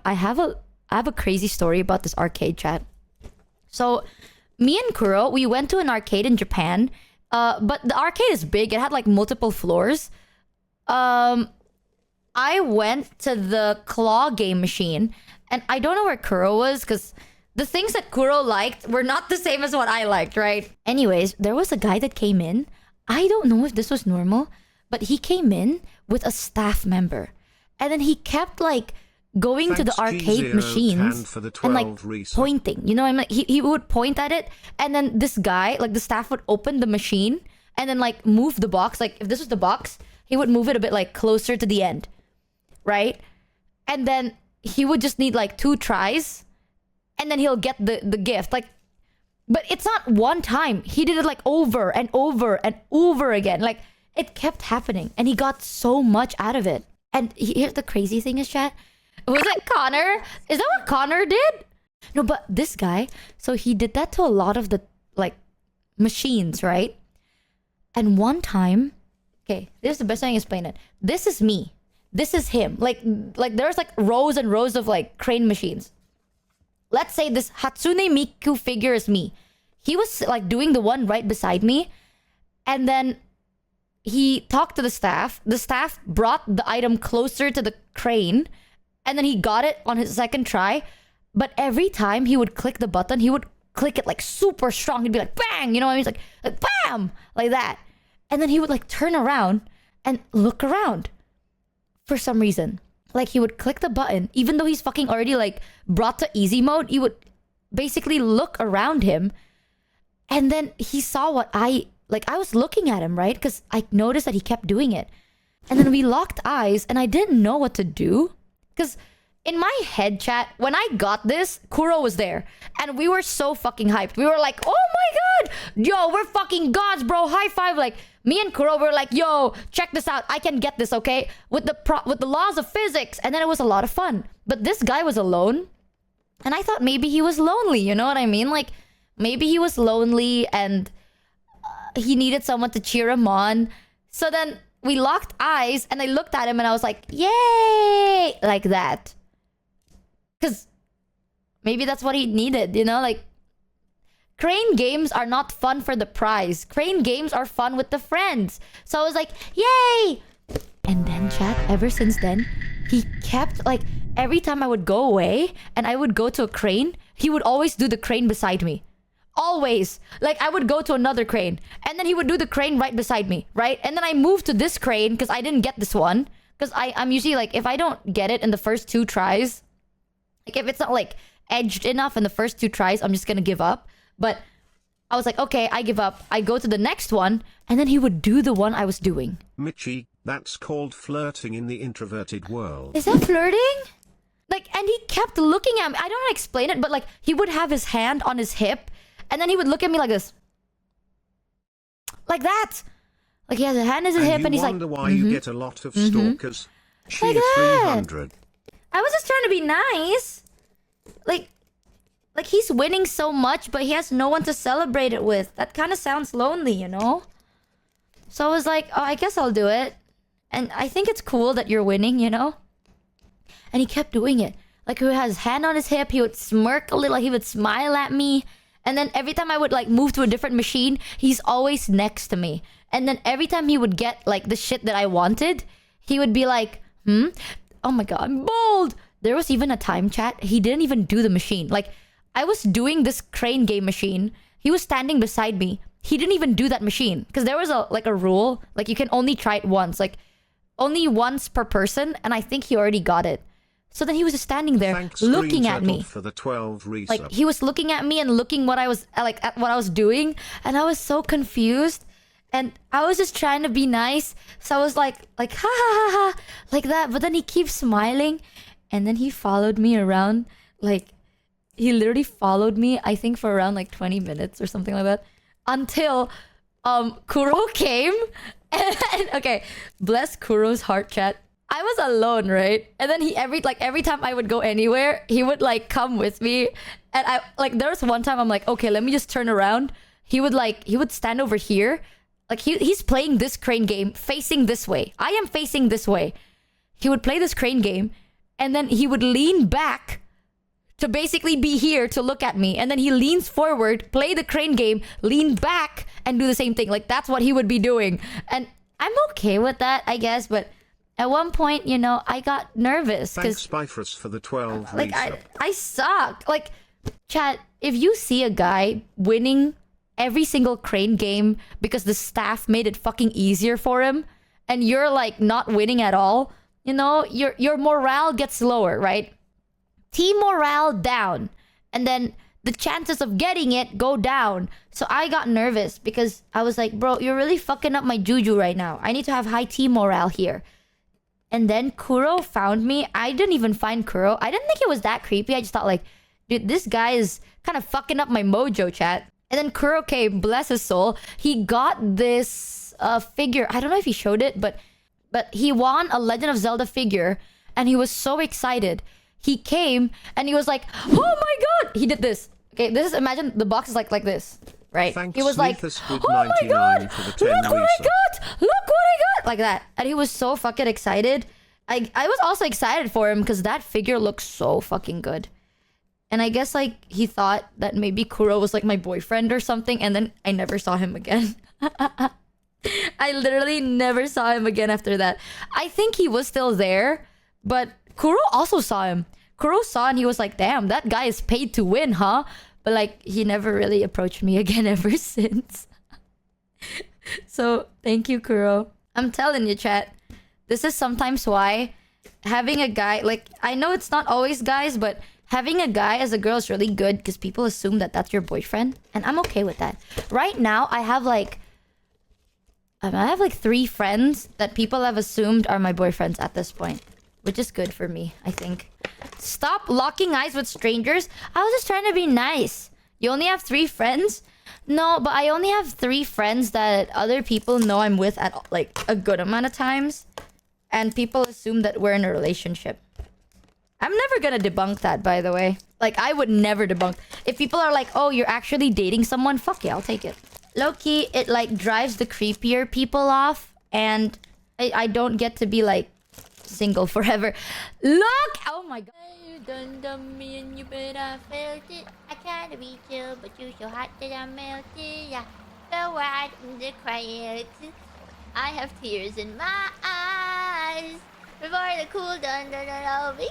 I have a crazy story about this arcade, chat. So me and Kuro, we went to an arcade in Japan. But the arcade is big. It had like multiple floors. I went to the claw game machine, and I don't know where Kuro was because the things that Kuro liked were not the same as what I liked, right? Anyways, there was a guy that came in. I don't know if this was normal, but he came in with a staff member. And then he kept like going to the arcade machines and like pointing. You know, I'm like, he would point at it, and then this guy, like the staff would open the machine and then like move the box. Like if this was the box, he would move it a bit like closer to the end. Right? And then he would just need like 2 tries, and then he'll get the gift. Like, but it's not one time. He did it like over and over and over again. Like it kept happening, and he got so much out of it. And here's the crazy thing is, chat. Was it Connor? Is that what Connor did? No, but this guy, so he did that to a lot of the like machines, right? And one time, okay, this is the best way I can explain it. This is me. This is him. Like there's like rows and rows of like crane machines. Let's say this Hatsune Miku figure is me. He was like doing the one right beside me, and then he talked to the staff. The staff brought the item closer to the crane, and then he got it on his second try. But every time he would click the button, he would click it like super strong. He'd be like, bang! You know what I mean? He's like bam! Like that. And then he would like turn around and look around for some reason. Like he would click the button, even though he's fucking already like brought to easy mode, he would basically look around him. And then he saw what I was looking at him, right? Because I noticed that he kept doing it. And then we locked eyes, and I didn't know what to do. Because in my head, chat, when I got this, Kuro was there. And we were so fucking hyped. We were like, oh my god! Yo, we're fucking gods, bro. High five. Like, me and Kuro were like, yo, check this out. I can get this, okay? With the laws of physics. And then it was a lot of fun. But this guy was alone. And I thought maybe he was lonely. You know what I mean? Like, maybe he was lonely and he needed someone to cheer him on. So then we locked eyes, and I looked at him and I was like, yay! Like that. Because maybe that's what he needed, you know? Like, crane games are not fun for the prize. Crane games are fun with the friends. So I was like, yay! And then, chat, ever since then, he kept, like, every time I would go away and I would go to a crane, he would always do the crane beside me. Always. Like, I would go to another crane, and then he would do the crane right beside me, right? And then I moved to this crane because I didn't get this one. Because I'm usually, like, if I don't get it in the first 2 tries, like, if it's not, like, edged enough in the first 2 tries, I'm just gonna give up. But I was like, okay, I give up. I go to the next one, and then he would do the one I was doing. Michi, that's called flirting in the introverted world. Is that flirting? Like, and he kept looking at me. I don't know how to explain it, but, like, he would have his hand on his hip, and then he would look at me like this. Like that. Like, he has a hand on his hip, and he's like... And you wonder why you get a lot of stalkers. Like that. 300. I was just trying to be nice. Like he's winning so much, but he has no one to celebrate it with. That kind of sounds lonely, you know? So I was like, oh, I guess I'll do it. And I think it's cool that you're winning, you know? And he kept doing it. Like, he had his hand on his hip, he would smirk a little, he would smile at me. And then every time I would, like, move to a different machine, he's always next to me. And then every time he would get, like, the shit that I wanted, he would be like, oh my god, I'm bold! There was even a time, chat, he didn't even do the machine. Like, I was doing this crane game machine. He was standing beside me. He didn't even do that machine. Because there was a rule. Like, you can only try it once. Like, only once per person. And I think he already got it. So then he was just standing there, Thanks, looking at me. For the 12 like, he was looking at me and looking what I was like at what I was doing, and I was so confused. And I was just trying to be nice, so I was like ha ha ha ha, like that. But then he keeps smiling, and then he followed me around. Like, he literally followed me, I think, for around like 20 minutes or something like that, until Kuro came. And okay, bless Kuro's heart, chat. I was alone, right? And then every time I would go anywhere, he would like come with me. And I like, there was one time I'm like, okay, let me just turn around. He would stand over here. Like, he's playing this crane game facing this way. I am facing this way. He would play this crane game, and then he would lean back to basically be here to look at me. And then he leans forward, play the crane game, lean back, and do the same thing. Like, that's what he would be doing. And I'm okay with that, I guess. But at one point, you know, I got nervous. Thanks, Bifrus, for the 12 like, resub. I suck. Like, chat, if you see a guy winning every single crane game because the staff made it fucking easier for him, and you're like not winning at all, you know, your morale gets lower, right? Team morale down, and then the chances of getting it go down. So I got nervous because I was like, bro, you're really fucking up my juju right now. I need to have high team morale here. And then Kuro found me. I didn't even find Kuro. I didn't think it was that creepy. I just thought like, dude, this guy is kind of fucking up my mojo, chat. And then Kuro came, bless his soul. He got this figure. I don't know if he showed it, but he won a Legend of Zelda figure, and he was so excited. He came and he was like, "Oh my god!" He did this. Okay, this is, imagine the box is like this, right? Thanks, he was like, "Oh my god! For the Look 10 what I resub. got! Look what I got!" Like that, and he was so fucking excited. I was also excited for him because that figure looks so fucking good. And I guess like he thought that maybe Kuro was like my boyfriend or something, and then I never saw him again. I literally never saw him again after that. I think he was still there, but Kuro also saw him. Kuro saw and he was like, damn, that guy is paid to win, huh? But like, he never really approached me again ever since. So, thank you, Kuro. I'm telling you, chat. This is sometimes why having a guy... Like, I know it's not always guys, but having a guy as a girl is really good because people assume that that's your boyfriend. And I'm okay with that. Right now, I have like 3 friends that people have assumed are my boyfriends at this point. Which is good for me, I think. Stop locking eyes with strangers. I was just trying to be nice. You only have 3 friends? No, but I only have 3 friends that other people know I'm with at like a good amount of times. And people assume that we're in a relationship. I'm never gonna debunk that, by the way. Like, I would never debunk. If people are like, oh, you're actually dating someone, fuck yeah, I'll take it. Low-key, it like drives the creepier people off. And I don't get to be like single forever. Look! Oh my god. You done me and you bet I felt it. I can't reach you, but you so hot that I melted. Yeah, so right in the quiet. I have tears in my eyes before the cool done over.